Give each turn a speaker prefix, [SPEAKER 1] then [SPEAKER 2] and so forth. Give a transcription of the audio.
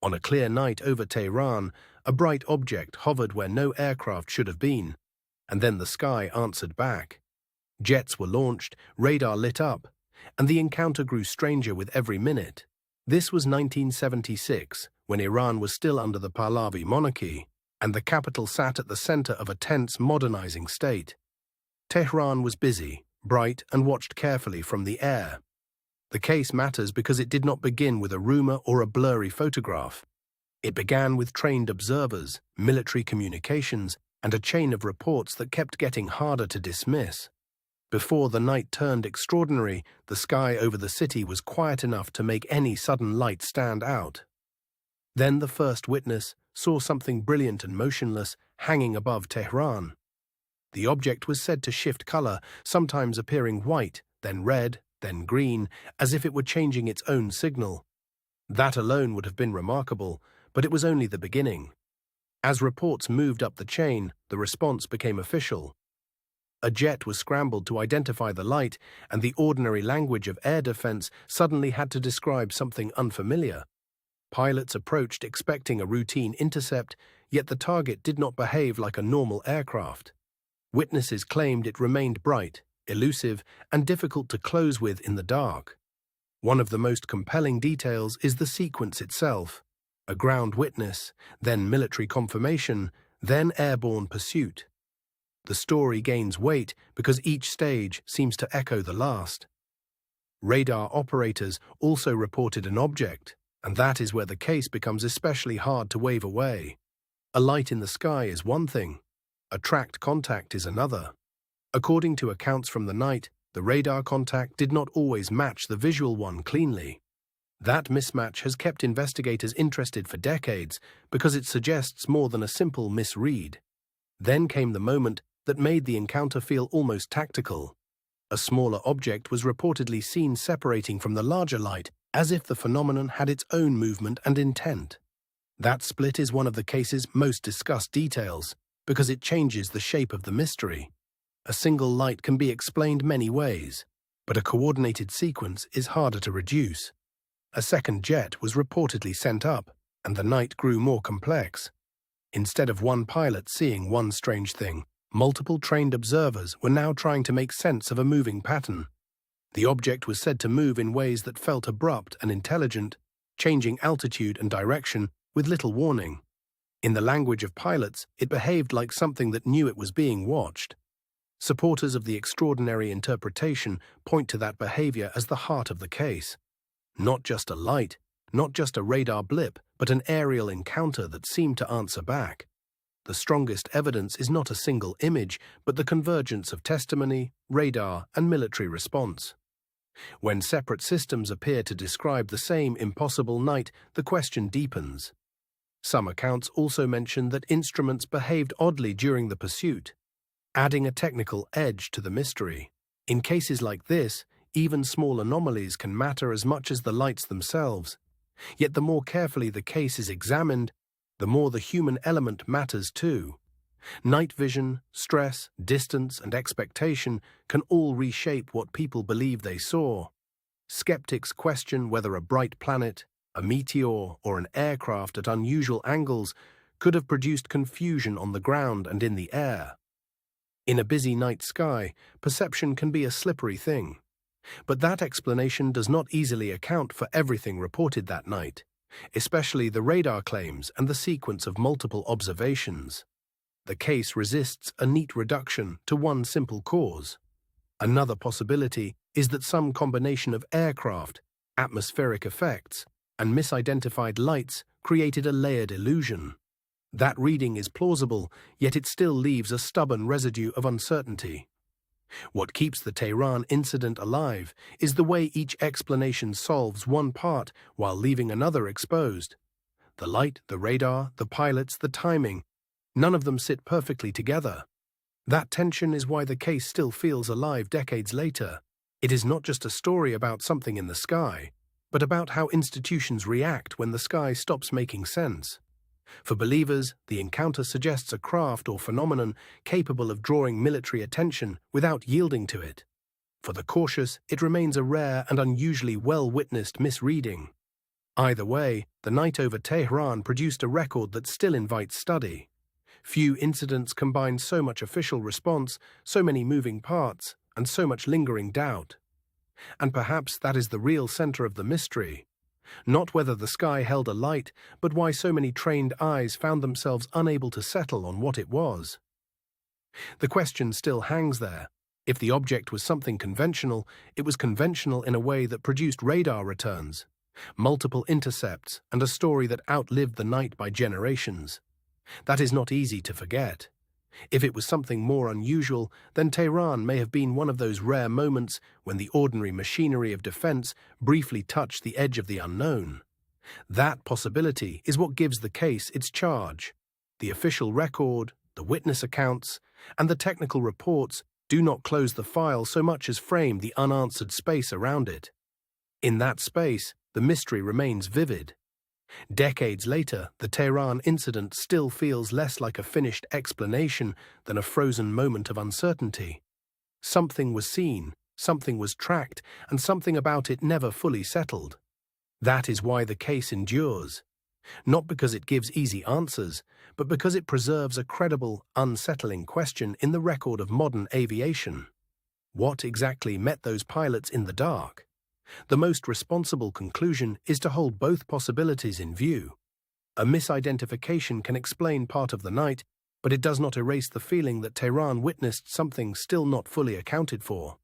[SPEAKER 1] On a clear night over Tehran, a bright object hovered where no aircraft should have been, and then the sky answered back. Jets were launched, radar lit up, and the encounter grew stranger with every minute. This was 1976, when Iran was still under the Pahlavi monarchy, and the capital sat at the center of a tense, modernizing state. Tehran was busy, bright, and watched carefully from the air. The case matters because it did not begin with a rumor or a blurry photograph. It began with trained observers, military communications, and a chain of reports that kept getting harder to dismiss. Before the night turned extraordinary, the sky over the city was quiet enough to make any sudden light stand out. Then the first witness saw something brilliant and motionless hanging above Tehran. The object was said to shift color, sometimes appearing white, then red, then green, as if it were changing its own signal. That alone would have been remarkable, but it was only the beginning. As reports moved up the chain, the response became official. A jet was scrambled to identify the light, and the ordinary language of air defense suddenly had to describe something unfamiliar. Pilots approached expecting a routine intercept, yet the target did not behave like a normal aircraft. Witnesses claimed it remained bright, elusive, and difficult to close with in the dark. One of the most compelling details is the sequence itself: a ground witness, then military confirmation, then airborne pursuit. The story gains weight because each stage seems to echo the last. Radar operators also reported an object, and that is where the case becomes especially hard to wave away. A light in the sky is one thing, a tracked contact is another. According to accounts from the night, the radar contact did not always match the visual one cleanly. That mismatch has kept investigators interested for decades because it suggests more than a simple misread. Then came the moment that made the encounter feel almost tactical. A smaller object was reportedly seen separating from the larger light, as if the phenomenon had its own movement and intent. That split is one of the case's most discussed details, because it changes the shape of the mystery. A single light can be explained many ways, but a coordinated sequence is harder to reduce. A second jet was reportedly sent up, and the night grew more complex. Instead of one pilot seeing one strange thing, multiple trained observers were now trying to make sense of a moving pattern. The object was said to move in ways that felt abrupt and intelligent, changing altitude and direction with little warning. In the language of pilots, it behaved like something that knew it was being watched. Supporters of the extraordinary interpretation point to that behavior as the heart of the case. Not just a light, not just a radar blip, but an aerial encounter that seemed to answer back. The strongest evidence is not a single image, but the convergence of testimony, radar, and military response. When separate systems appear to describe the same impossible night, the question deepens. Some accounts also mention that instruments behaved oddly during the pursuit, adding a technical edge to the mystery. In cases like this, even small anomalies can matter as much as the lights themselves. Yet the more carefully the case is examined, the more the human element matters too. Night vision, stress, distance, and expectation can all reshape what people believe they saw. Skeptics question whether a bright planet, a meteor, or an aircraft at unusual angles could have produced confusion on the ground and in the air. In a busy night sky, perception can be a slippery thing. But that explanation does not easily account for everything reported that night, especially the radar claims and the sequence of multiple observations. The case resists a neat reduction to one simple cause. Another possibility is that some combination of aircraft, atmospheric effects, and misidentified lights created a layered illusion. That reading is plausible, yet it still leaves a stubborn residue of uncertainty. What keeps the Tehran incident alive is the way each explanation solves one part while leaving another exposed. The light, the radar, the pilots, the timing, none of them sit perfectly together. That tension is why the case still feels alive decades later. It is not just a story about something in the sky, but about how institutions react when the sky stops making sense. For believers, the encounter suggests a craft or phenomenon capable of drawing military attention without yielding to it. For the cautious, it remains a rare and unusually well-witnessed misreading. Either way, the night over Tehran produced a record that still invites study. Few incidents combine so much official response, so many moving parts, and so much lingering doubt. And perhaps that is the real center of the mystery. Not whether the sky held a light, but why so many trained eyes found themselves unable to settle on what it was. The question still hangs there. If the object was something conventional, it was conventional in a way that produced radar returns, multiple intercepts, and a story that outlived the night by generations. That is not easy to forget. If it was something more unusual, then Tehran may have been one of those rare moments when the ordinary machinery of defense briefly touched the edge of the unknown. That possibility is what gives the case its charge. The official record, the witness accounts, and the technical reports do not close the file so much as frame the unanswered space around it. In that space, the mystery remains vivid. Decades later, the Tehran incident still feels less like a finished explanation than a frozen moment of uncertainty. Something was seen, something was tracked, and something about it never fully settled. That is why the case endures. Not because it gives easy answers, but because it preserves a credible, unsettling question in the record of modern aviation. What exactly met those pilots in the dark? The most responsible conclusion is to hold both possibilities in view. A misidentification can explain part of the night, but it does not erase the feeling that Tehran witnessed something still not fully accounted for.